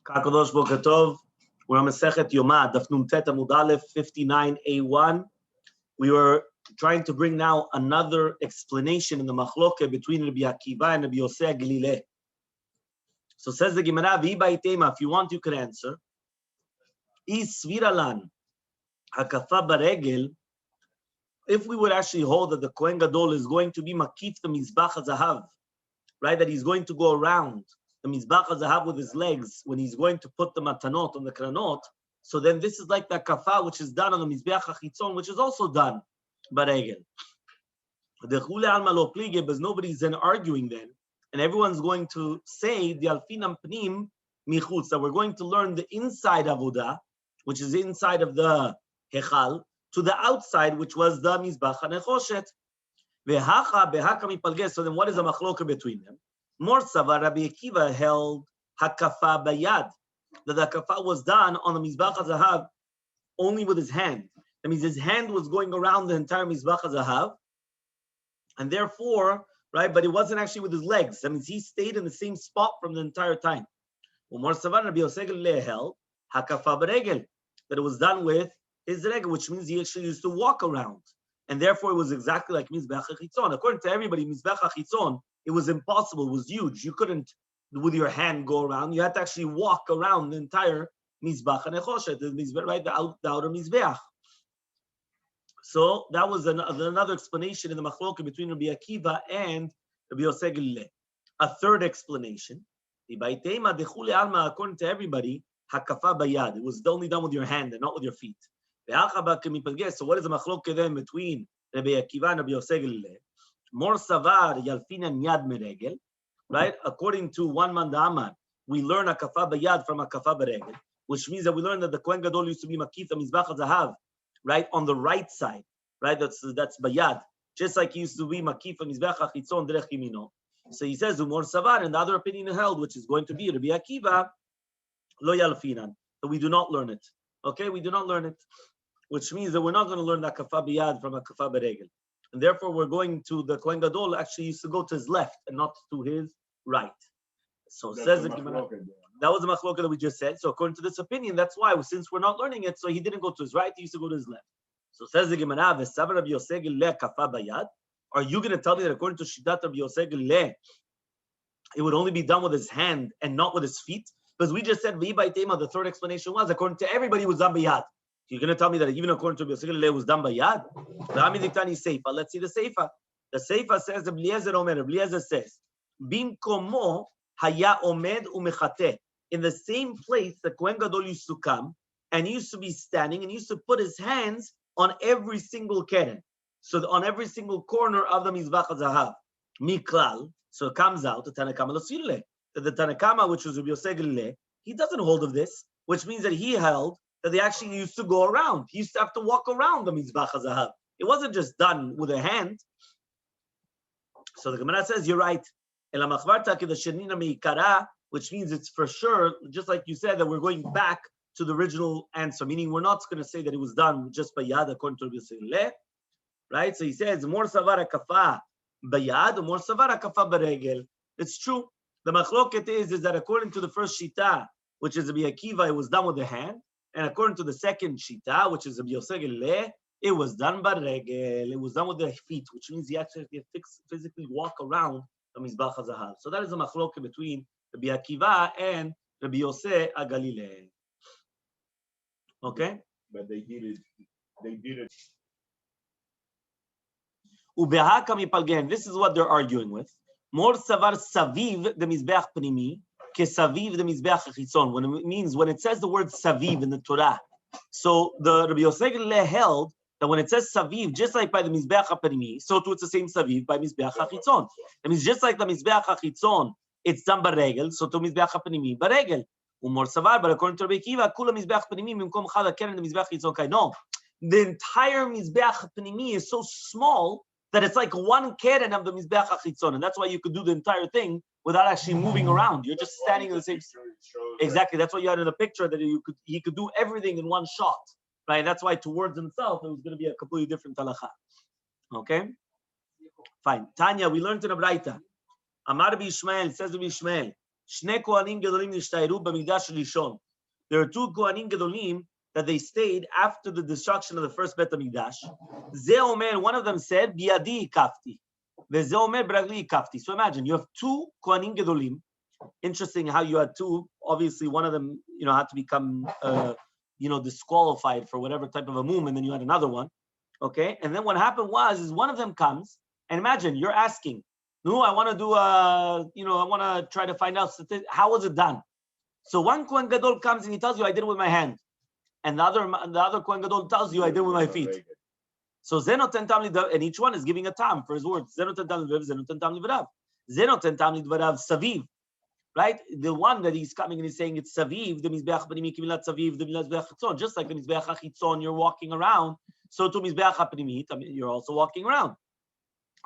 Kakadosh Boker Tov. We're on Masechet Yoma Daf Amud Aleph 59a1. We were trying to bring now another explanation in the machloke between Rabbi Akiva and Rabbi Yosef Galilei. So says the Gemara, if you want, you can answer. Isviralan hakafa baregel. If we would actually hold that the Kohen Gadol is going to be makif the Mizbach HaZahav, right, that he's going to go around the Mizbach HaZahav with his legs when he's going to put the matanot on the kranot, so then this is like the kafa which is done on the Mizbeach HaChitzon, which is also done baregel. The Chule Alma Lo Plige, but nobody's then arguing then, and everyone's going to say the Alfinam Pnim Michutz, that we're going to learn the inside avodah, which is inside of the Hechal, to the outside, which was the Mizbach HaNechoshet. Vehacha behaka mipalges. So then what is the machloka between them? More Savar Rabbi Akiva held hakafa bayad, that the hakafa was done on the Mizbach HaZahav only with his hand. That means his hand was going around the entire Mizbach HaZahav, and therefore, right, but it wasn't actually with his legs. That means he stayed in the same spot from the entire time. More Savar Rabbi Yosef held hakafa baregel, that it was done with his regel, which means he actually used to walk around. And therefore, it was exactly like Mizbeach HaChitzon. According to everybody, Mizbeach HaChitzon, it was impossible, it was huge. You couldn't, with your hand, go around. You had to actually walk around the entire Mizbeach HaNechoshet, right, the outer Mizbeach. So that was another explanation in the machloka between Rabbi Akiva and Rabbi Yosef Galilei. A third explanation, according to everybody, hakafa bayad. It was only done with your hand and not with your feet. So what is the machloke then between Rabbi Akiva and Rabbi Yosef Galilei? More savar yalfinan yad meregel, right? According to one man da'amar, we learn hakafa bayad from hakafa baregel, which means that we learn that the Kohen Gadol used to be makif the Mizbach HaZahav, right, on the right side, right? That's bayad, just like he used to be makif the Mizbach HaChitzon derech yimino. So he says umor savar, and the other opinion held, which is going to be Rabbi Akiva, lo yalfinan. So we do not learn it. Okay, we do not learn it, which means that we're not going to learn that hakafa biyad from hakafa baregel, and therefore we're going to the Kohen Gadol actually used to go to his left and not to his right. So that's says the Gemara. That was the machloka that we just said. So according to this opinion, that's why, since we're not learning it, so he didn't go to his right; he used to go to his left. So says the Gemara, "V'savar Rabbi Yosef Galilei hakafa bayad." Are you going to tell me that according to Shidat Rabbi Yosef Galilei, it would only be done with his hand and not with his feet? Because we just said, the third explanation was, according to everybody, it was done by yad. You're going to tell me that even according to Rabbi Yosef Galilei, it was done by yad? Let's see the seifa. The seifa says, Eliezer says, Bimkomo haya omed umechate. In the same place, the Kohen Gadol used to come, and he used to be standing, and he used to put his hands on every single keren. So on every single corner of the Mizbach HaZahav. Miklal. So it comes out, the Tanakama L'Sirle. The Tanakama, which was Rabbi Yosef Galilei, he doesn't hold of this, which means that he held that they actually used to go around. He used to have to walk around the Mizbach HaZahav. It wasn't just done with a hand. So the Gemara says, you're right. Which means it's for sure, just like you said, that we're going back to the original answer, meaning we're not going to say that it was done just by yad according to Rabbi Yosef Galilei, right? So he says, more savar hakafa bayad, more savar hakafa baregel. It's true. The machloket is that according to the first shita, which is Rabbi Akiva, it was done with the hand, and according to the second shita, which is Rabbi Yosef Galilei, it was done by regel. It was done with the feet, which means he actually physically walk around the Mizbach HaZahav. So that is the machloket between Rabbi Akiva and Rabbi Yosef Galilei. Okay? But they did it. Ubehaka mipalgen. This is what they're arguing with. More savar saviv the mizbeach pnimi ke saviv the mizbeach chitzon. When it says the word saviv in the Torah, so the Rabbi Yosef Galilei held that when it says saviv, just like by the mizbeach pnimi, so too it's the same saviv by mizbeach chitzon. That means just like the mizbeach chitzon, it's done baregel, so to mizbeach pnimi baregel. Umor savar, but according to Rabbi Akiva, kula mizbeach pnimi mimkom chada keren the mizbeach chitzon kai. No, the entire mizbeach pnimi is so small that it's like one keren of the Mizbeach HaChitzon, and that's why you could do the entire thing without actually moving around. You're just standing in the same. Exactly, that's what you had in the picture, that he could do everything in one shot, right? That's why towards himself it was going to be a completely different halacha. Okay, fine. Tanya, we learned in a Braita. Amar Bishmael says to Bishmael, Shne Kohanim Gedolim nishtayru b'mikdash rishon. There are two Kohanim Gedolim that they stayed after the destruction of the first Bet HaMikdash. Ze omer, one of them said, Biadi kafti. Veze omer bragli kafti. So imagine, you have two Kohanim Gedolim. Interesting how you had two. Obviously, one of them, had to become, disqualified for whatever type of a mum, and then you had another one. Okay? And then what happened is one of them comes, and imagine, you're asking, no, I want to do I want to try to find out how was it done. So one Kohen Gadol comes and he tells you, I did it with my hand. And the other Kohen Gadol tells you, I did it with my feet. So Zenoten Tam Lidvav, and each one is giving a tam for his words. Zenoten Tam Lidvav, Zenoten Tam Lidvav. Zenoten Tam Lidvav, Saviv. Right? The one that he's coming and he's saying it's Saviv, the Mizbeach Panimi Kimilat Saviv, the Mizbeach Chitzon. Just like the Mizbeach Chitzon, you're walking around. So to Mizbeach Panimit, you're also walking around.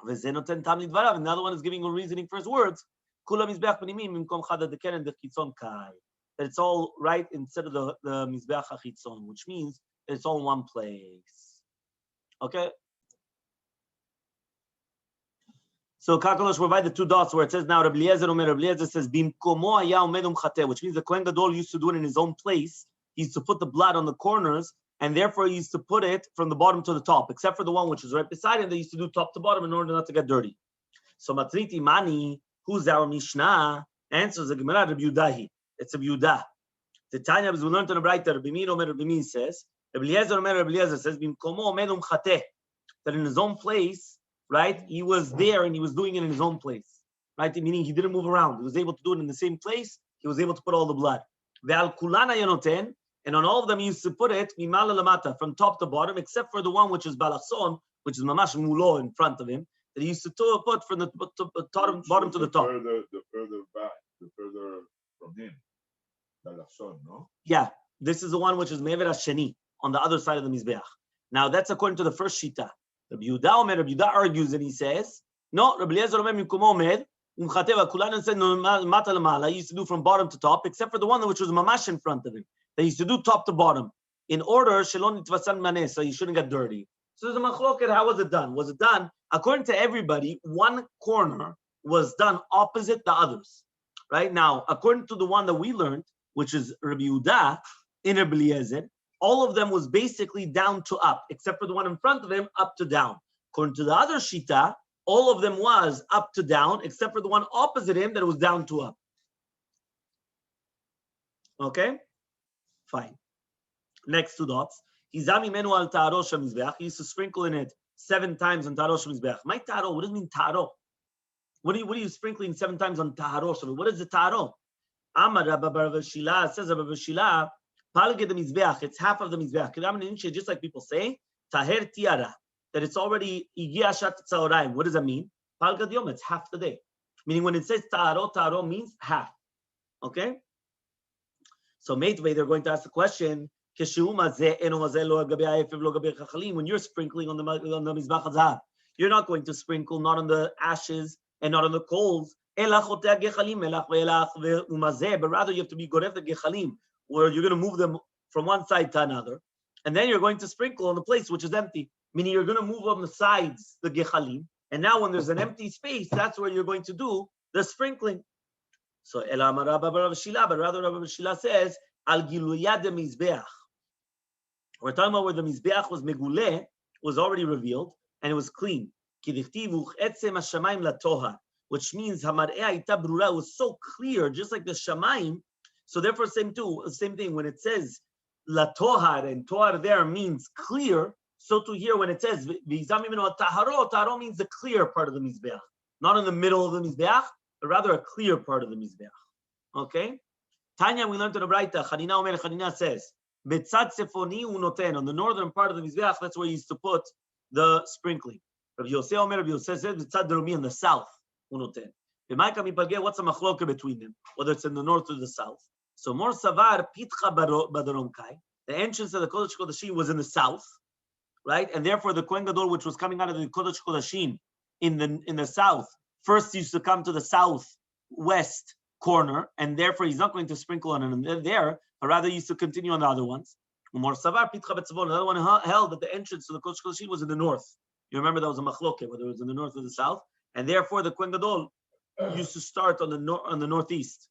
Zenoten Tam Lidvav, and the other one is giving a reasoning for his words. Kula Mizbeach Panimim, Mimkom Chada Deken and the Chitzon Kai. That it's all right instead of the Mizbeach HaChitzon, which means that it's all in one place. Okay? So Kakalosh, we're by the two dots where it says now, Rabbi Eliezer says, Bimkomo haya omed umchateh, which means the Kohen Gadol used to do it in his own place. He used to put the blood on the corners, and therefore he used to put it from the bottom to the top, except for the one which is right beside him, they used to do top to bottom in order not to get dirty. So Matriti Mani, who's our Mishnah, answers the Gemara, Rabbi Yudahi. It's a Yudah. The Tanya, as we learned in the Braita, Rabbi Min says, Rabbi Eliezer says, Bimkomo omed umchateh, that in his own place, right, he was there and he was doing it in his own place, right? Meaning he didn't move around. He was able to do it in the same place. He was able to put all the blood. Ve'al kulana yanoten, and on all of them he used to put it mimala lamata, from top to bottom, except for the one which is balachson, which is mamash mulo in front of him, that he used to put from the bottom to the top. The further back, the further from him. Balachson, no? Yeah, this is the one which is mever hasheni, on the other side of the mizbeach. Now that's according to the first shita. Rabbi Yudah argues and he says, no, Rabbi Eliezer Omer Mimkomo Omed, Umchateva Kulan said no mata lamala. He used to do from bottom to top, except for the one which was mamash in front of him. They used to do top to bottom in order shelon nitvasan maneh, so you shouldn't get dirty. So there's a machloket. How was it done? Was it done according to everybody? One corner was done opposite the others, right? Now, according to the one that we learned, which is Rabbi Yudah in Rabbi Eliezer, all of them was basically down to up, except for the one in front of him, up to down. According to the other shita, all of them was up to down, except for the one opposite him that was down to up. Okay? Fine. Next two dots. He used to sprinkle in it 7 times on Tarosh Mizbeach. My Taro, what does it mean Taro? What are you sprinkling 7 times on Tarosh? What is the Taro? Amar Rabba Bar Shila, says Rabba Shila, Palge the Mizbeach, it's half of the Mizbeach. Just like people say, Taher Tiara, that it's already Igiashat Tzaorayim. What does that mean? Palge Yom, it's half the day. Meaning when it says Taro means half. Okay? So Meitway, they're going to ask the question, when you're sprinkling on the Mizbeach HaZahav, you're not going to sprinkle not on the ashes and not on the coals, but rather you have to be goref the gechalim, where you're going to move them from one side to another, and then you're going to sprinkle on the place which is empty, meaning you're going to move on the sides the gechalim, and now when there's an empty space, that's where you're going to do the sprinkling. So but rather Rabbi Shila says, Al Giluyad Mizbeach. We're talking about where the Mizbeach was meguleh, was already revealed, and it was clean. Which means Hamar'eh Aita Brura was so clear, just like the Shamayim. So therefore, same thing. When it says La Tohar, and Tohar there means clear, so to here when it says Taharo means the clear part of the Mizbeach. Not in the middle of the Mizbeach, but rather a clear part of the Mizbeach. Okay? Tanya, we learned in the Braita, Chanina says, Betzad Sefoni unoten, on the northern part of the Mizbeach, that's where he used to put the sprinkling. Rabbi Yosef says, Betzad Derumi in the south, unoten. What's the machloka between them, whether it's in the north or the south? So Mor Savar Pitcha Badarom Kai, the entrance of the Kodesh Kodashim was in the south, right? And therefore the Kohen Gadol, which was coming out of the Kodesh Kodashim in the south, first used to come to the southwest corner, and therefore he's not going to sprinkle on it there, but rather he used to continue on the other ones. Mor Savar Pitcha Betzavon, the other one held that the entrance to the Kodesh Kodashim was in the north. You remember that was a machloke, whether it was in the north or the south, and therefore the Kohen Gadol used to start on the northeast.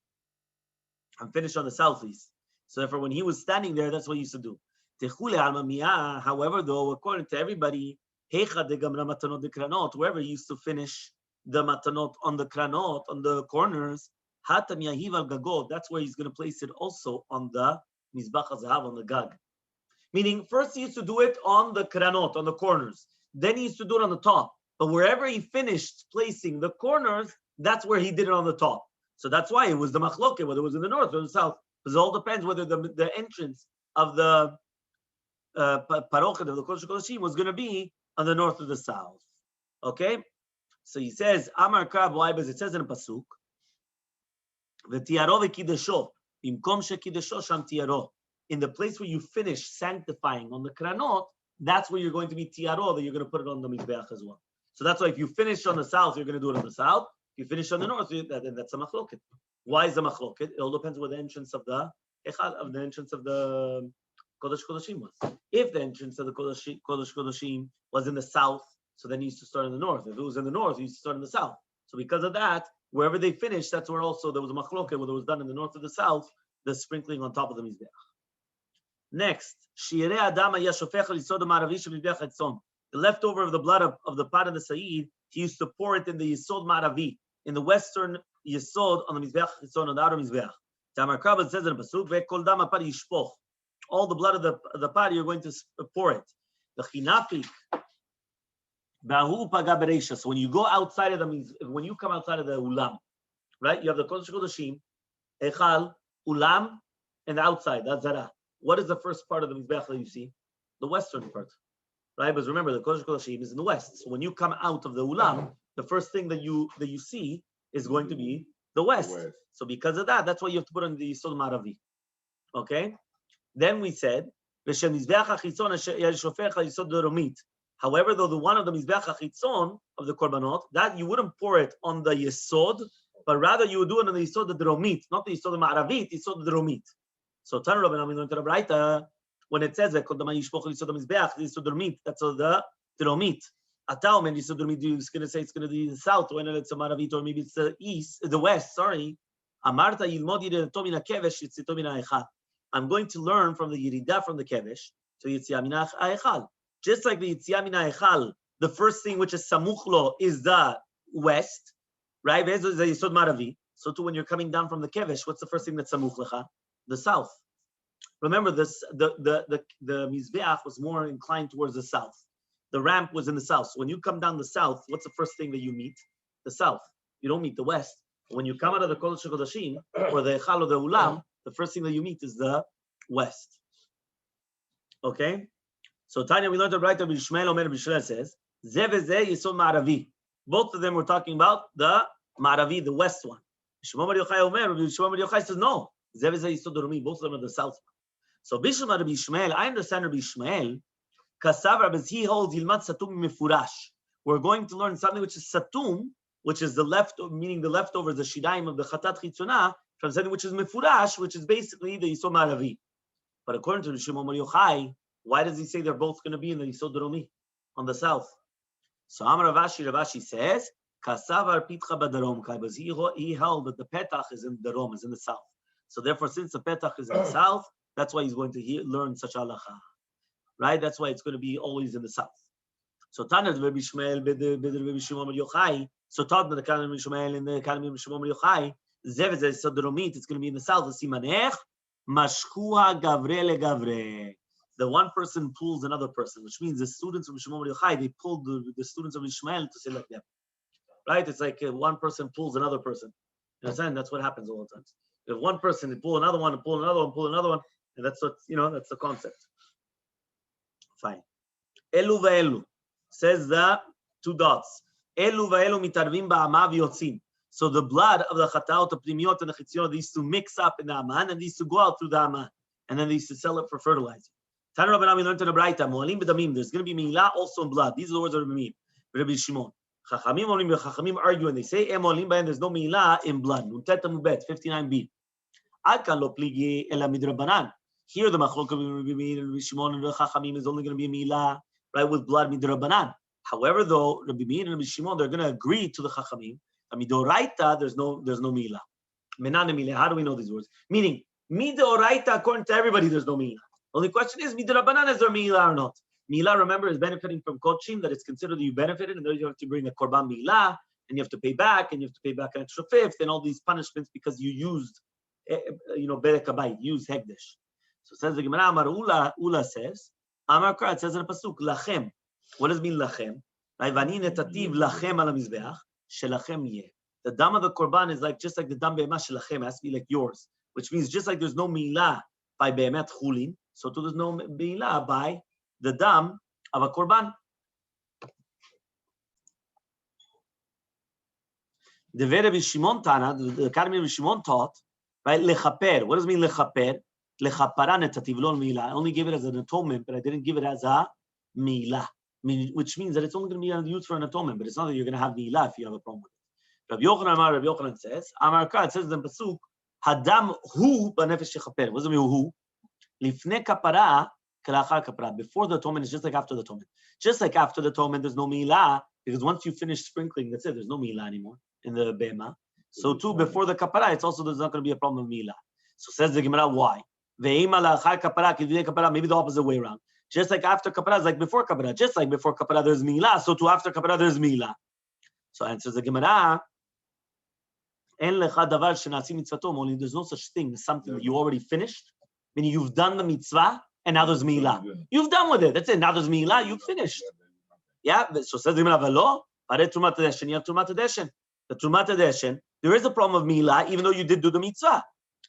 and finish on the southeast. So therefore, when he was standing there, that's what he used to do. However, though, according to everybody, wherever he used to finish the matanot on the kranot, on the corners, that's where he's going to place it also on the mizbach hazahav, on the gag. Meaning, first he used to do it on the kranot, on the corners. Then he used to do it on the top. But wherever he finished placing the corners, that's where he did it on the top. So that's why it was the machloket, whether it was in the north or the south. Because it all depends whether the entrance of the parochet of the Kodesh Kodashim was going to be on the north or the south. Okay? So he says, Amar Krab, why? Because it says in a pasuk, V'tiaro v'kidesho, imkom shekidesho sham tiaro. In the place where you finish sanctifying on the kranot, that's where you're going to be tiaro, that you're going to put it on the mizbeach as well. So that's why if you finish on the south, you're going to do it on the south. If you finish on the north, then that's a machloket. Why is the machloket? It all depends where the entrance of the entrance of the Kodesh Kodashim was. If the entrance of the Kodesh Kodashim was in the south, so then he used to start in the north. If it was in the north, he used to start in the south. So because of that, wherever they finished, that's where also there was a machloket, whether it was done in the north or the south, the sprinkling on top of the mizbeach. Next, Shirei Adama Yashofech Yisod Maravi Shemizbeach Etzon. The leftover of the blood of the pot of the Saeed, he used to pour it in the Yisod Maravi, in the western Yisod on the Mizbeach Etzon, on the outer Mizbeach. Tamar Krabbat says in the Pasuk, Ve'kol dama par yishpoch. All the blood of the pot, you're going to pour it. The Chinafik, Bahu Paga Bereisha. So when you go outside of when you come outside of the Ulam, right? You have the Kodesh Kodashim, Echal, Ulam, and the outside, that's Zara. What is the first part of the Mizbeach that you see? The western part, right? Because remember, the Kodesh Kodashim is in the west. So when you come out of the Ulam, the first thing that you see is going to be the west. So because of that, that's why you have to put on the Yisod Maravi. Okay? Then we said, however, though the one of the Mizbeach HaChitzon of the Korbanot, that you wouldn't pour it on the Yesod, but rather you would do it on the Yesod Dromit, not the Yesod Ma'aravit, Yesod Dromit. So Tanu Rabbi Nami learned to the Braita, when it says that that's the Dromit. Atau when Yesod Dromit, you're going to say it's going to be the south, when it's a Ma'aravit, or maybe it's the east, the west, sorry. Amarta Yilmod Yireh Mina Kevesh, Yitzito Mina Echad. I'm going to learn from the Yirida from the Kevesh to Yitzia Mina Echal. Just like the Yitzia Mina Echal, the first thing which is Samuchlo is the west, right? Is the Yisod Maravi. So too, when you're coming down from the Kevesh, what's the first thing that's Samuch Lecha? The south. Remember this: the Mizbeach was more inclined towards the south. The ramp was in the south. So when you come down the south, what's the first thing that you meet? The south. You don't meet the west. When you come out of the Kodesh HaKodashim or the Echal or the Ulam, the first thing that you meet is the west. Okay? So Tanya, we learned to write Rabbi Yishmael Omer Bishmael says, Zeh v'zeh Yisod Ma'aravi. Both of them were talking about the Ma'aravi, the west one. Shimon Bar Yochai Omer, Rabbi Shimon Bar Yochai says, no. Zeh v'zeh Yisod Romi. Both of them are the south one. So Bishma Rabbi Yishmael, I understand Rabbi Yishmael, Kasav Rabbi, he holds Yilmat Satum Mefurash. We're going to learn something which is Satum, which is the left, meaning the leftovers, the Shidaim of the Chatat Chitzonah, from something which is Mefurash, which is basically the Yisod Ma'aravi. But according to Shimon Bar Yochai, why does he say they're both going to be in the Yisod Romi, on the south? So Amar Ravashi says, Kasavar Pitcha Badarom Kai, because he held that the Petach is in the Darom, is in the south. So therefore, since the Petach is in the south, that's why he's going to learn such halacha. Right? That's why it's going to be always in the south. So Tanat Rabbi Shmuel, Rabbi Shimon Bar Yochai, so taught the Kalim Rabbi Shmuel in the Kalim Rabbi Shimon Bar Yochai, Zev is Yisod Romit, it's going to be in the south, the Simanech, Mashkua Gavre le Gavre. The one person pulls another person, which means the students of Shimon Bar Yochai, they pull the students of Ishmael to say like them. Right? It's like one person pulls another person. You understand? That's what happens all the time. If one person, they pull another one, and pull another one, pull another one, and that's what, that's the concept. Fine. Elu va'elu, says the two dots. Elu va'elu mitarvim ba'ama v'yotzim. So the blood of the chataot, the primiot, and the chitzion, these to mix up in the aman, and these to go out through the aman, and then these to sell it for fertilizer. Tanu Rabbanan, we learned in the Braita, Mo'alim b'damim. There's going to be milah also in blood. These are the words of Rabbi Shimon. Chachamim argue and they say, Mo'alim b'en, there's no milah in blood. Nuntet amubet, 59b. Adkan lo pligi ela midrabanan. Here the machlok of Rabbi Shimon and Chachamim is only going to be milah, right, with blood midrabanan. However, though Rabbi Meir and Rabbi Shimon, they're going to agree to the Chachamim. Midoraita, there's no milah. How do we know these words? Meaning, midoraita, according to everybody, there's no milah. Only question is, midorabanan, is there milah or not? Milah, remember, is benefiting from kochim, that it's considered that you benefited, and then you have to bring a korban milah, and you have to pay back, and you have to pay back an extra fifth, and all these punishments because you used, berek habayit, used hekdesh. So it says the Gemara, Amar Ula says, Amar Kra, it says in a pasuk, lachem. What does it mean lachem? Vani netativ lachem ala mizbeach, shelachem yeh. The dam of the korban is like just like the dam be'emah shelachem, has to be like yours, which means just like there's no milah by be'emet chulin, so too there's no milah by the dam of a korban. The Rabbi Shimon Tana, the Academy of Shimon taught, right? Lechaper. What does it mean lechaper? Lechapara netativ lo milah. I only gave it as an atonement, but I didn't give it as a milah. Which means that it's only going to be used for an atonement, but it's not that you're going to have milah if you have a problem with it. Rabbi Yochanan says, Amar Kra, it says in the pasuk, Hadam hu b'nefesh shechaper. What does it mean hu? Lifnei kapara kelachar kapara. Before the atonement is just like after the atonement. Just like after the atonement, there's no milah, because once you finish sprinkling, that's it. There's no milah anymore in the bema. So too, before the kapara, it's also there's not going to be a problem of milah. So says the Gemara, why? Maybe the opposite way around. Just like after kapara is like before kapara. Just like before kapara there's milah, so too after kapara there's milah. So answers the Gemara, there's no such thing as something that you already finished. Meaning you've done the mitzvah and now there's milah. You've done with it. That's it. Now there's milah. You've finished. Yeah. So says the Gemara, you have Trumat Hadeshen. The Trumat Hadeshen, there is a problem of milah, even though you did do the mitzvah.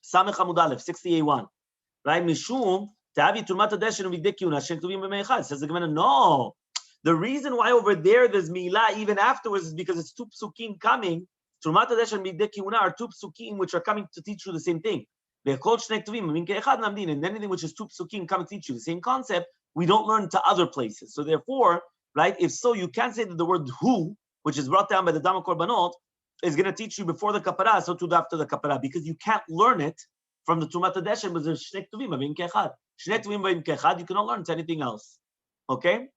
Samech Amud Aleph, 68:1. Right? Mishum, Tavi Trumat Hadeshen Uvigdei Kiuna, Shen Tuvim B'Meichad. Says the Gemara, no. The reason why over there there's milah even afterwards is because it's two psukim coming. Trumat Hadeshen Uvigdei Kiuna are two psukim which are coming to teach you the same thing. And anything which is two psukim coming to teach you the same concept, we don't learn to other places. So therefore, right, if so, you can't say that the word hu, which is brought down by the Dama Korbanot, is going to teach you before the kapara, so too after the kapara, because you can't learn it from the Trumat Hadeshen, but there's Shnei Ktuvim B'Im Kechad. Shnei Ktuvim B'Im Kechad, you cannot learn to anything else. Okay?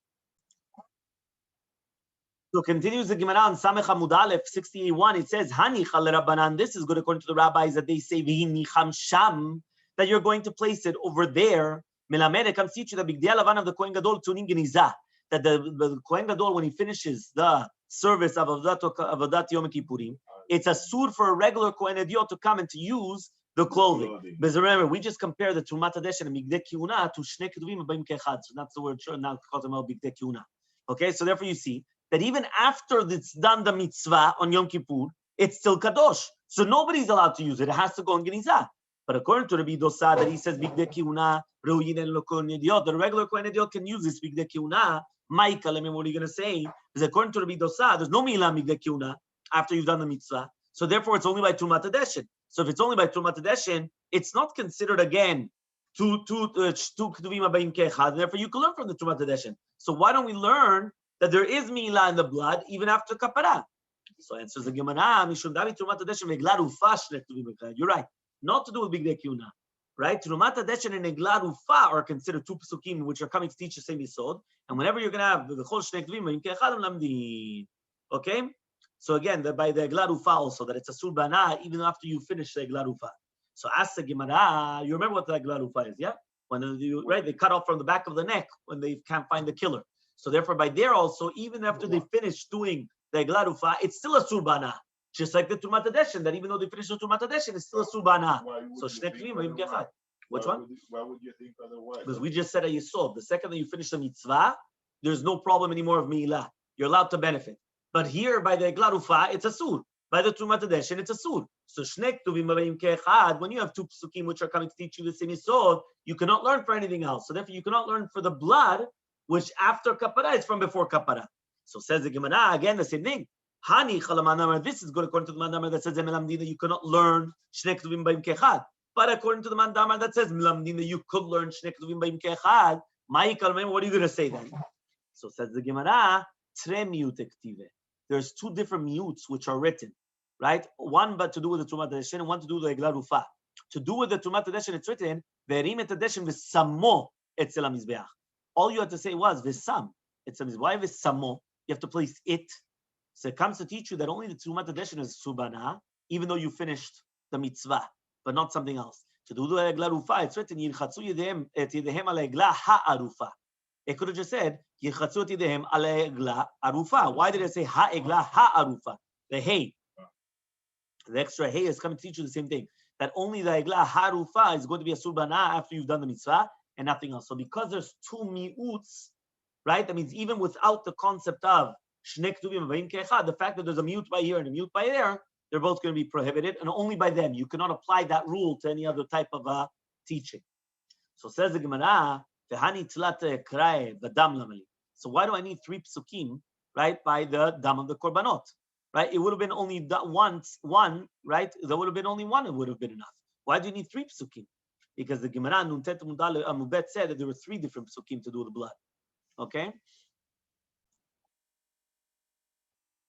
So continues the Gemara on Samech Amud Aleph 68:1. It says, Hani Chal Rabbanan. This is good according to the rabbis that they say V'Hinicham Sham, that you're going to place it over there. Melamed, it comes to teach you the Bigdei Lavan of the Kohen Gadol Tunim Geniza, that the Kohen Gadol, when he finishes the service of Avodat Yom Kippurim, it's a sur for a regular Kohen Ediot to come and to use the clothing. But remember, we just compare the Trumat Hadeshen and Bigdei Kiuna to Shnei Ketuvim B'Im Kechad. So that's the word. Now calls them out Bigdei Kiuna. Okay, so therefore you see that even after it's done the mitzvah on Yom Kippur, it's still kadosh. So nobody's allowed to use it. It has to go on Genizah. But according to Rabbi Dosa, that he says Bigdei Kiuna, Reuyin and Lo Kohen Ediot, the regular Kohen Ediot can use this Bigdei Kiuna. Michael, I mean, what are you going to say? Because according to Rabbi Dosa, there's no milah Bigdei Kiuna after you've done the mitzvah. So therefore, it's only by Trumat Hadeshen. So if it's only by Trumat Hadeshen, it's not considered again two Ketuvim Abayim Kechad. Therefore, you can learn from the Trumat Hadeshen. So why don't we learn that there is milah in the blood even after kapara? So answers the Gemara, Mishum Davi Trumat Hadeshen ve'egla rufa shnei ketuvim b'kechad. You're right. Not to do with Bigdei Kiuna. Right? Trumat Hadeshen and egla rufa are considered two psukim which are coming to teach the same yisod. And whenever you're going to have the chol shnei ketuvim b'kechad lamdin. Okay? So again, by the egla rufa also, that it's a surbana even after you finish the egla rufa. So ask the Gemara, you remember what the egla rufa is, yeah? When they cut off from the back of the neck when they can't find the killer. So therefore, by there also, even after they finish doing the egla rufa, it's still a surbana. Just like the Trumat Hadeshen, that even though they finish the Trumat Hadeshen, it's still a surbana. So Shnei Ketuvim B'Im Kechad. Which one? Why would you think otherwise? Because we just said a yisod. The second that you finish the mitzvah, there's no problem anymore of milah. You're allowed to benefit. But here, by the egla rufa, it's a sur. By the Trumat Hadeshen, it's a sur. So Shnei Ketuvim B'Im Kechad, when you have two psukim which are coming to teach you the same yisod, you cannot learn for anything else. So therefore, you cannot learn for the blood, which after kapara is from before kapara. So says the Gemara, again, the same thing. Hani Chalamanamar, this is good according to the Mandamar that says that you cannot learn Shnei Ketuvim B'Im Kechad. But according to the Mandamar that says that you could learn Shnei Ketuvim B'Im Kechad, what are you going to say then? So says the Gemara, Tre miut ektive. There's two different miuts which are written, right? One but to do with the Trumat Hadeshen and one to do with the egla rufa. To do with the Trumat Hadeshen, it's written, Ve'erim et Hadeshen v'samo etzel hamizbeach. All you had to say was v'sam. It's a mizbeach. Why v'samo? You have to place it. So it comes to teach you that only the Trumat Hadeshen is subana, even though you finished the mitzvah, but not something else. To do the egla rufa, it's written yirchatzu yedehem al egla ha'arufa. It could have just said yirchatzu yedehem al egla arufa. Why did it say ha'egla ha'arufa? The hay. The extra hay is coming to teach you the same thing. That only the egla harufa is going to be a surbana after you've done the mitzvah and nothing else. So because there's two mi'uts, right? That means even without the concept of shnek tuvim v'im ke'echad, the fact that there's a mute by here and a mute by there, they're both going to be prohibited, and only by them. You cannot apply that rule to any other type of teaching. So says the Gemara, v'hani tlata krae v'dam lamali. So why do I need 3 psukim, right, by the dam of the korbanot? Right, it would have been only one, right? There would have been only one, it would have been enough. Why do you need 3 psukim? Because the Gemara Nuntet Mubet said that there were 3 different psukim to do the blood. Okay?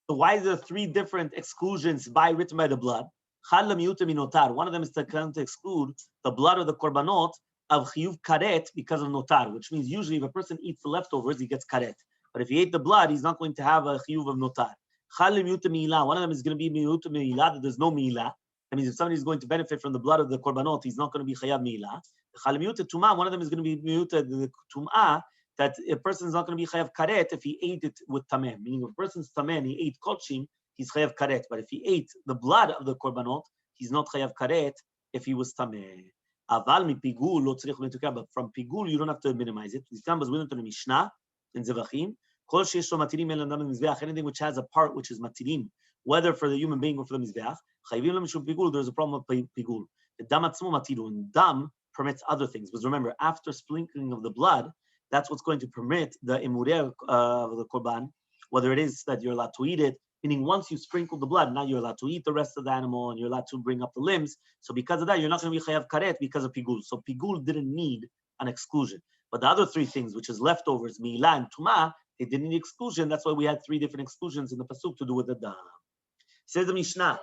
So why is there 3 different exclusions written by the blood? One of them is to exclude the blood of the korbanot of chiyuv karet because of notar, which means usually if a person eats the leftovers, he gets karet. But if he ate the blood, he's not going to have a chiyuv of notar. One of them is going to be mi'ut me'ilah, that there's no me'ilah. That means if somebody is going to benefit from the blood of the korbanot, he's not going to be chayav me'ilah. One of them is going to be mi'ut the tum'ah, that a person is not going to be chayav karet if he ate it with tameh. Meaning if a person's tameh and he ate kodshim, he's chayav karet. But if he ate the blood of the korbanot, he's not chayav karet if he was tameh. Aval mi pigul lo tzarich letukah, but from pigul you don't have to minimize it. This time was written to the Mishnah in Zevachim. Kol sheyesh lo matirim el adam mizbeach, anything which has a part which is matirim, whether for the human being or for the mizbeach, chayivim lo mishum pigul. There's a problem with pigul. The dam atzmo matiru, and dam permits other things. Because remember, after sprinkling of the blood, that's what's going to permit the imureh of the korban, whether it is that you're allowed to eat it, meaning once you sprinkle the blood, now you're allowed to eat the rest of the animal and you're allowed to bring up the limbs. So because of that, you're not going to be chayav karet because of pigul. So pigul didn't need an exclusion. But the other 3 things, which is leftovers, mi'ilah and tumah, they didn't need exclusion. That's why we had 3 different exclusions in the pasuk to do with the dam. Says the Mishnah,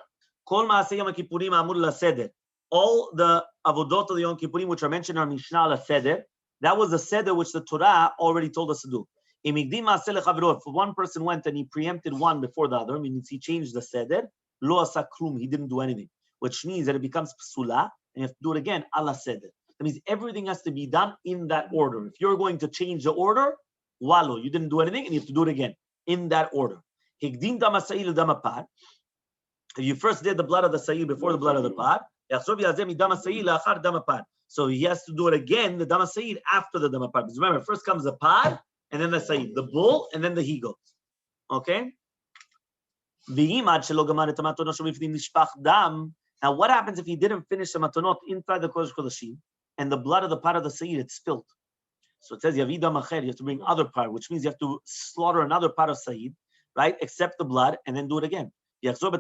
Kol ma'aseh Yom Kippurim amur laseder. All the avodot of the Yom Kippurim which are mentioned in our Mishnah laseder, that was the seder which the Torah already told us to do. If one person went and he preempted one before the other, meaning he changed the seder, lo asa klum, he didn't do anything, which means that it becomes psula, and you have to do it again, ala seder. That means everything has to be done in that order. If you're going to change the order, walo, you didn't do anything, and you have to do it again in that order. Higdim damasayil damapad. If you first did the blood of the sayil before the blood of the pad, so he has to do it again, the damasayil, after the damapad. Because remember, first comes the pad, and then the sayid, the bull, and then the he-goat. Okay? Now, what happens if he didn't finish the matonot inside the Kodesh Kodashim, and the blood of the part of the sayid, it's spilled? So it says, you have to bring other part, which means you have to slaughter another part of sayid, right? Accept the blood, and then do it again. Then you have to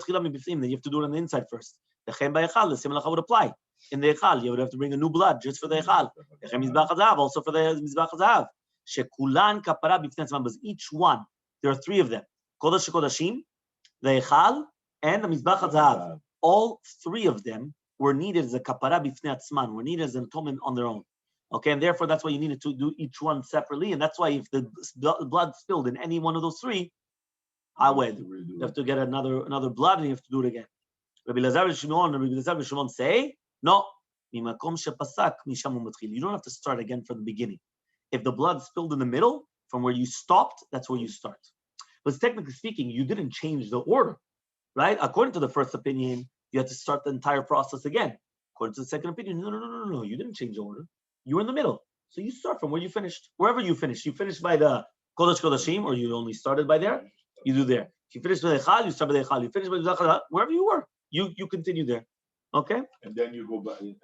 do it on the inside first. The same halacha would apply. In the echal, you would have to bring a new blood just for the echal. Also for the mizbach hazav. Shekulan kapara b'fnei atzman, but each one, there are 3 of them. Kodesh Kodashim, the echal, and the mizbach hazav. All 3 of them were needed as a kapara b'fnei atzman, were needed as an atonement on their own. Okay, and therefore that's why you needed to do each one separately, and that's why if the blood spilled in any one of those 3, you have to get another blood and you have to do it again. Rabbi Elazar and Shimon say, no, you don't have to start again from the beginning. If the blood spilled in the middle, from where you stopped, that's where you start. But technically speaking, you didn't change the order, right? According to the first opinion, you had to start the entire process again. According to the second opinion, no, you didn't change the order. You were in the middle. So you start from where you finished. Wherever you finished. You finished by the Kodesh Kodashim, or you only started by there, you do there. If you finish by the Echal, you start by the Echal. You finish by the Echal, wherever you were, you continue there. Okay? And then you go back and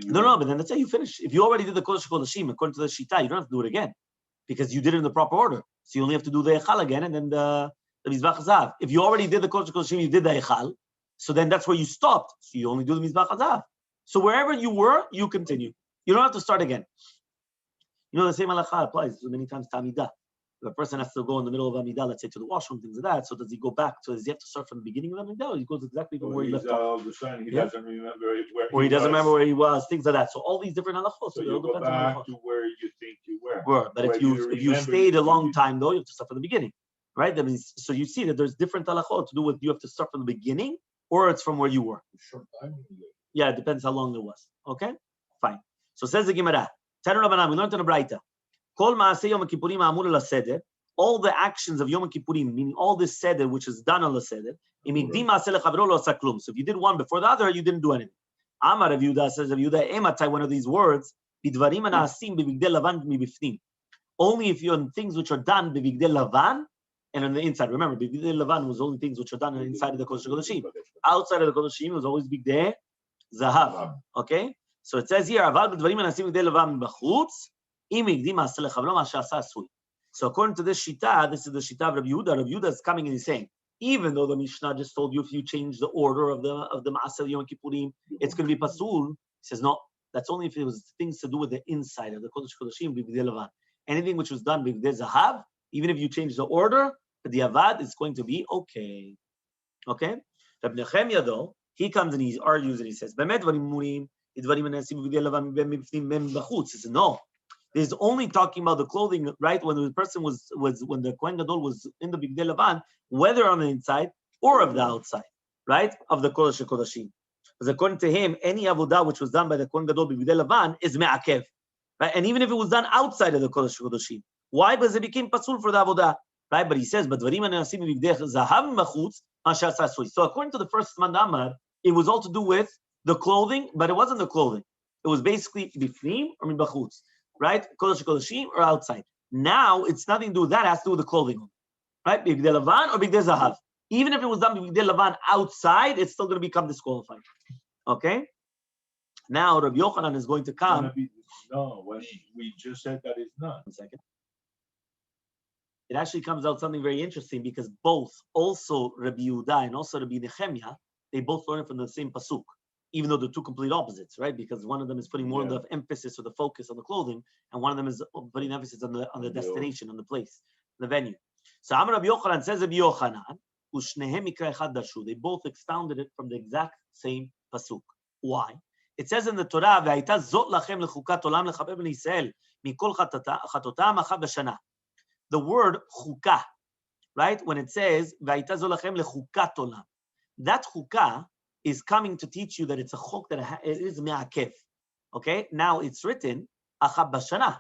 No, but then that's how you finish. If you already did the Kodesh Kodashim, according to the Shita, you don't have to do it again, because you did it in the proper order. So you only have to do the Echal again, and then the Mizbach Hazav. If you already did the Kodesh Kodashim, you did the Echal, so then that's where you stopped. So you only do the Mizbach Hazav. So wherever you were, you continue. You don't have to start again. You know, the same halacha applies many times to Amidah. If a person has to go in the middle of Amidah, let's say to the washroom, things like that, so does he go back? So does he have to start from the beginning of Amidah, or he goes exactly from where he left off? He doesn't remember or he doesn't remember where he was, things like that. So all these different halachos. So you go back to where you think you were. But if you stayed a long time, though, you have to start from the beginning, right? That means, so you see that there's different halachot to do with you have to start from the beginning, or it's from where you were. Yeah, it depends how long it was. Okay, fine. So says the Gemara. Tanu Rabbanan, we learned in the Braita. Kol Maaseh Yom Kippurim Amur La Seder. All the actions of Yom Kippurim, meaning all this Seder, which is done on the Seder. So if you did one before the other, you didn't do anything. Amar Rav Yehuda says, Rav Yehuda ematai, one of these words, bidvarim anaasim bivigdei lavan mibifnim. Only if you're on things which are done bivigdei lavan and on the inside. Remember, bivigdei lavan was only things which are done on the inside of the Kodesh HaKodashim. Outside of the Kodashim, it was always bigdei zahav. Okay? So it says here, aval bidvarim anaasim bivigdei lavan b'chutz, im igdim ma'aseh lechavro ma'aseh asa asui. So according to this shita, this is the shita of Rabbi Yehuda. Rabbi Yehuda is coming and he's saying, even though the Mishnah just told you if you change the order of the Maaseh Yom Kippurim, it's going to be pasul. He says no, that's only if it was things to do with the inside of the Kodesh Kodashim, b'videi lavan. Anything which was done b'videi zahav, even if you change the order, the avad is going to be okay. Okay. Rabbi Nechemia though, he comes and he argues and he says, "Bemet dvarim murim, dvarim anesim b'videi lavan mibifnim mem b'chutz." He says no. This is only talking about the clothing, right? When the person was when the Kohen Gadol was in the Bigdei Lavan, whether on the inside or of the outside, right? Of the Kodesh HaKodashim. Because according to him, any avodah which was done by the Kohen Gadol Bigdei Lavan is me'akev, right? And even if it was done outside of the Kodesh HaKodashim, why? Because it became pasul for the avodah, right? But he says, "But dvarim anasim b'bigdei zahav machutz ma'aseh asa asui." So according to the first mandamar, it was all to do with the clothing, but it wasn't the clothing. It was basically bifnim or mibachutz. Right? Kodesh Kodashim or outside. Now it's nothing to do with that, it has to do with the clothing. Right? Bigdei Lavan or Bigdei Zahav. Even if it was done Bigdei Lavan outside, it's still going to become disqualified. Okay? Now Rabbi Yochanan is going to come. No, when we just said that it's not. 1 second. It actually comes out something very interesting because both, also Rabbi Yehuda and also Rabbi Nechemia, they both learn it from the same pasuk. Even though they're two complete opposites, right? Because one of them is putting more of the emphasis or the focus on the clothing, and one of them is putting emphasis on the destination, on the place, the venue. So Amar Rabbi Yochanan says Rabbi Yochanan, u'shnehem mikra echad darshu. They both expounded it from the exact same pasuk. Why? It says in the Torah, "Ve'ayta zot lachem lechukat olam lechaber bnei Yisrael mikol chatotam achad b'shana." The word chukah, right? When it says "Ve'ayta zot lachem lechukat olam," that chukah is coming to teach you that it's a chok that it is me'akev. Okay, now it's written achab b'shana.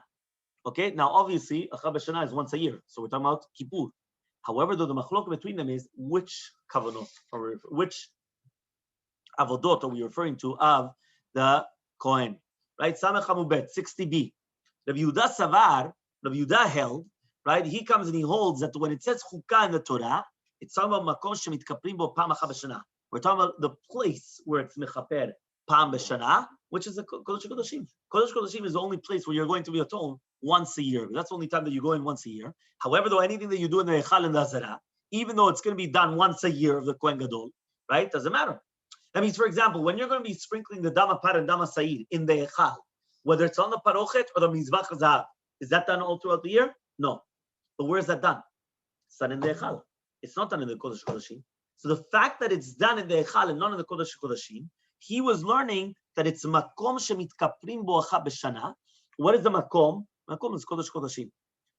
Okay, now obviously achab b'shana is once a year, so we're talking about Kippur. However, though the machlok between them is which kavanot or which avodot are we referring to of the Kohen, right? Samech Hamubet 60b. Rav Yehuda Savar, Rav Yehuda held, right? He comes and he holds that when it says chukah in the Torah, it's talking about makom shemitkaprim bo pam achab b'shana. We're talking about the place where it's mechaper pam b'shana, which is the Kodesh HaKodashim. Kodesh HaKodashim is the only place where you're going to be atoned once a year. That's the only time that you go in once a year. However, though anything that you do in the Echal and the Azara, even though it's going to be done once a year of the Kohen Gadol, right? Doesn't matter. That means, for example, when you're going to be sprinkling the Dama Par and Dama Sa'id in the Echal, whether it's on the Parochet or the Mizbach Zahav, is that done all throughout the year? No. But where is that done? It's done in the Echal. It's not done in the Kodesh HaKodashim. So the fact that it's done in the Echal and not in the Kodesh HaKodashim, he was learning that it's makom shemitkaprim bo achab b'shana. What is the makom? Makom is Kodesh HaKodashim,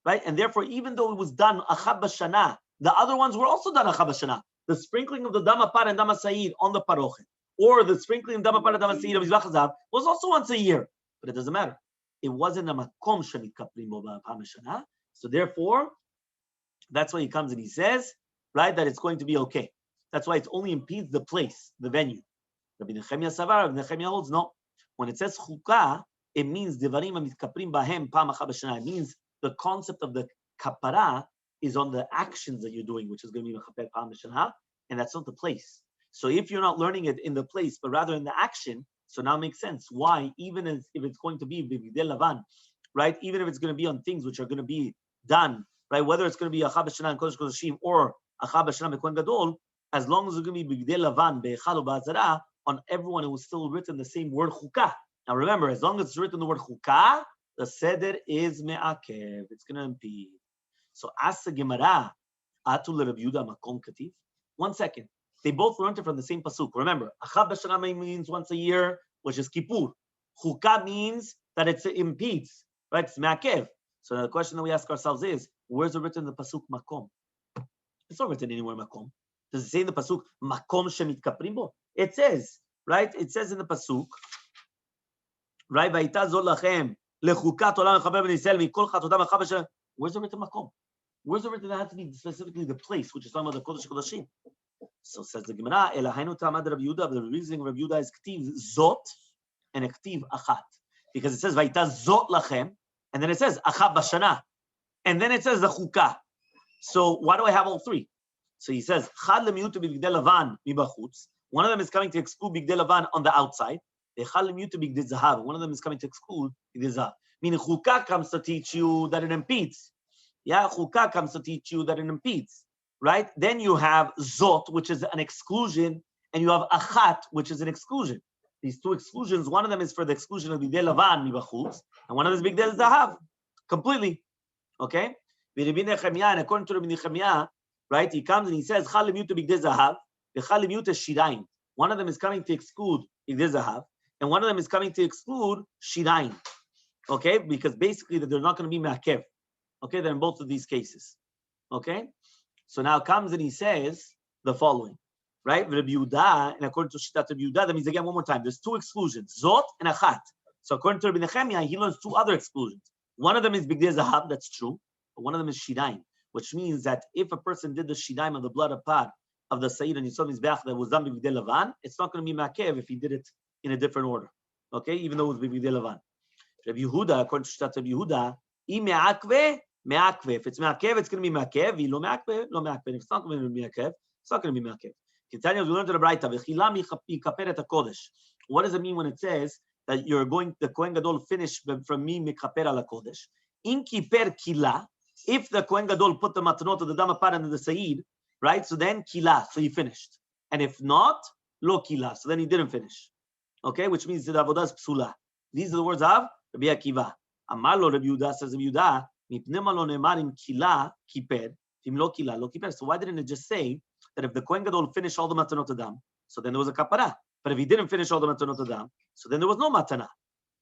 right? And therefore, even though it was done achab b'shana, the other ones were also done achab b'shana. The sprinkling of the Dama Par and Dama Sa'id on the Parochet, or the sprinkling of Dama Par and Dama Sa'id of Mizbach Zahav was also once a year. But it doesn't matter. It wasn't a makom shemitkaprim bo achab b'shana. So therefore, that's why he comes and he says, right, that it's going to be okay. That's why it only impedes the place, the venue. Rabbi Nechemia Savar, Rabbi Nechemia holds, no. When it says chukah, it means devarim hamitkaprim bahem pam achad b'shana. It means the concept of the kapara is on the actions that you're doing, which is going to be mechaper pam b'shana, and that's not the place. So if you're not learning it in the place, but rather in the action, so now it makes sense. Why? Even if it's going to be b'bigdei lavan, right? Even if it's going to be on things which are going to be done, right? Whether it's going to be achad b'shana and Kodesh HaKodashim or achad b'shana b'Kohen Gadol, as long as it's going to be b'gdei lavan be'echal or ba'azara, on everyone it was still written the same word chukah. Now remember, as long as it's written the word chukah, the seder is me'akev. It's going to impede. So ask the Gemara, atu l'Rabbi Yehuda makom kativ. 1 second. They both learned it from the same pasuk. Remember, achad b'shana means once a year, which is Kippur. Chukah means that it impedes, right? It's me'akev. So the question that we ask ourselves is, where's it written in the pasuk makom? It's not written anywhere makom. Does it say in the pasuk makom shemitkaprim bo? It says right? It says in the pasuk, right? Vayita zol lachem lechukat olam mechaber ben Yisrael mikol chatotam mechaber shel. Where's the written makom? Where's the written that has to be specifically the place, which is talking about the Kodesh Kodashim? So says the Gemara, Elahainu tamad Rabbi Yehuda. The reasoning of Rabbi Yehuda is ktiv zot and a ktiv achat, because it says vayita zot lachem, and then it says achat bashana, and then it says the chukah. So why do I have all three? So he says chad lemiuta b'bigdei lavan mibachutz. One of them is coming to exclude bigdei lavan on the outside. Chad lemiuta b'bigdei zahav. One of them is coming to exclude bigdei zahav. Meaning chukah comes to teach you that it impedes. Yeah, chukah comes to teach you that it impedes, right? Then you have zot, which is an exclusion, and you have achat, which is an exclusion. These two exclusions, one of them is for the exclusion of bigdei lavan mibachutz, and one of them is bigdei zahav, completely. Okay? And according to Rabbi Nechemiah, right, he comes and he says, chal lemiuta bigdei zahav, v'chal lemiuta shirayim. One of them is coming to exclude bigdei zahav, and one of them is coming to exclude shirayim. Okay? Because basically that they're not going to be ma'akev. Okay, they're in both of these cases. Okay, so now comes and he says the following, right? Rabbi Yehuda, and according to Shittat Rabbi Yehuda, that means again one more time. There's two exclusions, zot and achat. So according to Rabbi Nechemiah, he learns two other exclusions. One of them is bigdei zahav, that's true, but one of them is shidayim, which means that if a person did the shidayim of the blood apart of the Sayyid and Yisod Mizbeach that was done by bigdei lavan, it's not going to be ma'akev if he did it in a different order. Okay, even though it was by bigdei lavan. Rabbi Yehuda, according to Shittat Rabbi Yehuda, me'akve. If it's me'akev, it's going to be me'akev. Lo me'akve, lo me'akve. If it's not going to be me'akev, it's not going to be me'akev. Continue, we learned in the Braita, v'chila mikaper et hakodesh. What does it mean when it says that you're going, the Kohen Gadol finish from me mikaper ala kodesh? In kiper kila, if the Kohen Gadol put the matanot of the damapar and the Sayyid, right? So then kila, so he finished. And if not, lo kila, so then he didn't finish. Okay, which means that avodah is psula. These are the words of Rabbi Akiva. Amar lo Rabbi Yehuda, says Rabbi Yehuda, mipnei lo ne'emar im kila kiper, im lo kila lo kiper. So why didn't it just say that if the Kohen Gadol finished all the matanot adam, so then there was a kapara? But if he didn't finish all the matanot adam, so then there was no matana,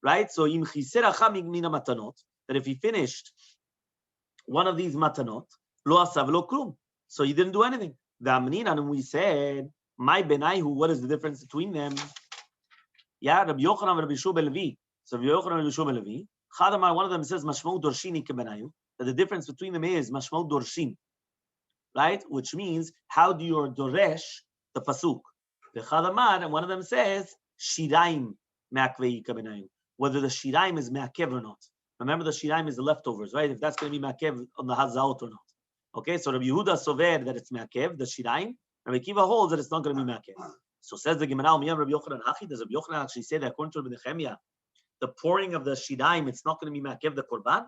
right? So im chiser acha mina matanot, that if he finished one of these matanot, lo asav lo klum, so he didn't do anything. The amnin, and we said, my benaihu, what is the difference between them? Yeah, Rabbi Yochanan and Rabbi Yeshua ben Levi. So Rabbi Yochanan and Rabbi Yeshua ben Levi. Chadamar, one of them says mashmau dorshini kebenayu, that the difference between them is mashmau dorshin, right? Which means how do you doresh the pasuk? The Chadamar, and one of them says shiraim me'akvei kebenayu, whether the shiraim is me'akev or not. Remember, the shiraim is the leftovers, right? If that's going to be me'akev on the hazaot or not. Okay, so Rabbi Yehuda sover that it's me'akev, the shiraim. Rabbi Akiva holds that it's not going to be me'akev. So says the Gemara, Rabbi Yochanan Hachi, does Rabbi Yochanan actually say that according to Rabbi Nechemiah, the pouring of the shidayim, it's not going to be ma'akev the korban,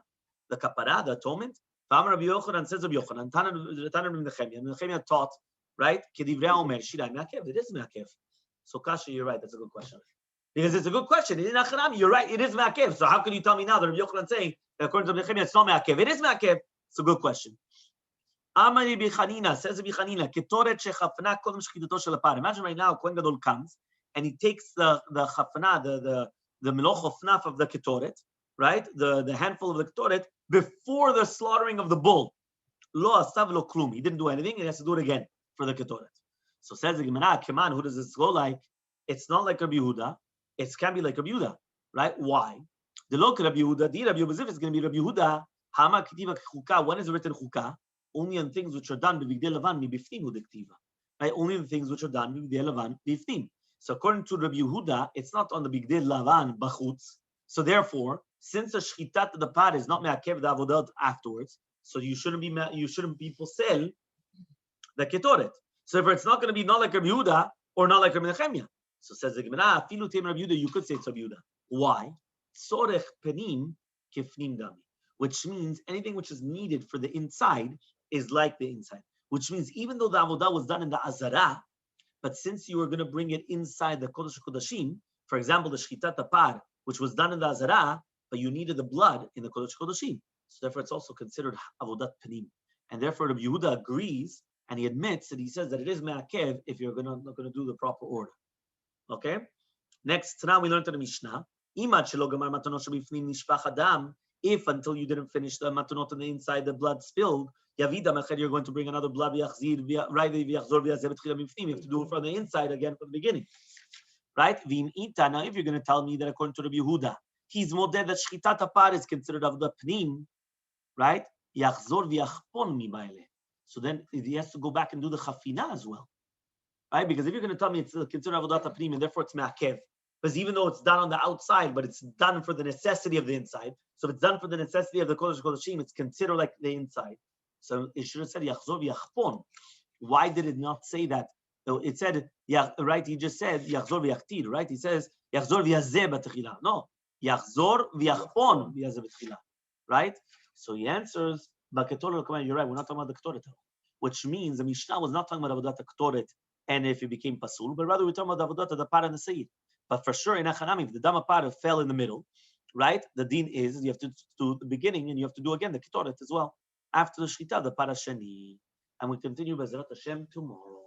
the kapara, the atonement? Rabbi Yochanan says Rabbi Yochanan, Tanan Rabbi Nechemiah taught, right? Kedivrei Omer, shidayim ma'akev, it is ma'akev. So Kasha, you're right, that's a good question. Because it's a good question. In Achanami, you're right, it is ma'akev. So how can you tell me now that Rabbi Yochanan saying that according to Rabbi Nechemiah, it's not ma'akev? It is ma'akev. It's a good question. Amari Bichanina, says Bichanina, Ketoret shechafna kodem shchituto shel apar. Imagine right now, Kohen Gadol comes and he takes the chafna, the meloch ofnaf of the ketoret, right? The handful of the ketoret before the slaughtering of the bull. Lo asav lo klum. He didn't do anything. He has to do it again for the ketoret. So says the Gemara, Keman, who does this go like? It's not like Rabbi Yehuda. It can be like Rabbi Yehuda, right? Why? The local Rabbi Yehuda, the Rabbi Yehuda, is going to be Rabbi Yehuda. Hama kitiva chukah. When is it written chukah? Only on things which are done b'bigdei lavan mibifnim udektiva, right? Only the things which are done b'bigdei lavan bifnim. So according to Rabbi Yehuda, it's not on the bigdei lavan bachutz. So therefore, since the shchitat of the pot is not me'akev the avodah afterwards, so you shouldn't be posel the ketoret. So if it's not going to be not like Rabbi Yehuda or not like Rabbi Nechemiah, so says the Gemara, afilu teim Rabbi Yehuda, you could say it's Rabbi Yehuda. Why? Tzorech penim kefnim dami, which means anything which is needed for the inside is like the inside, which means even though the avodah was done in the azara, but since you were going to bring it inside the kodesh kodashim, for example, the shchitat apar, which was done in the azara, but you needed the blood in the kodesh kodashim, so therefore it's also considered avodat panim, and therefore Rabbi Yehuda agrees and he admits that he says that it is me'akev if you're not going to do the proper order. Okay. Next, now we learned in the Mishnah, imad shelo gamar matanot shebifnim nishpach adam. If until you didn't finish the matanot on the inside, the blood spilled, Yavida Mechad, you're going to bring another blood. You have to do it from the inside again from the beginning. right? V'im ita. Now, if you're going to tell me that according to Rabbi Yehuda, he's moded that shchitat apar is considered avodat pnim, right? Yachzor v'yachpon mibayle. So then he has to go back and do the chafina as well, right? Because if you're going to tell me it's considered avodat pnim and therefore it's me'akev, because even though it's done on the outside, but it's done for the necessity of the inside. So if it's done for the necessity of the kodesh kodeshim, it's considered like the inside. So it should have said yachzor v'yachpon. Why did it not say that? So it said, yeah, right? He just said yachzor v'yachtir, right? He says yachzor v'yazeh b'techila. No, yachzor v'yachpon v'yazeh b'techila, right? So he answers, but you're right. We're not talking about the ketoret, which means the Mishnah was not talking about avodat ketoret and if it became pasul, but rather we're talking about avodat the par and the seir. But for sure, in Achanami, if the dama par fell in the middle, right? The din is you have to do the beginning and you have to do again the ketoret as well after the shchita, the parashani. And we continue Bezrat Hashem tomorrow.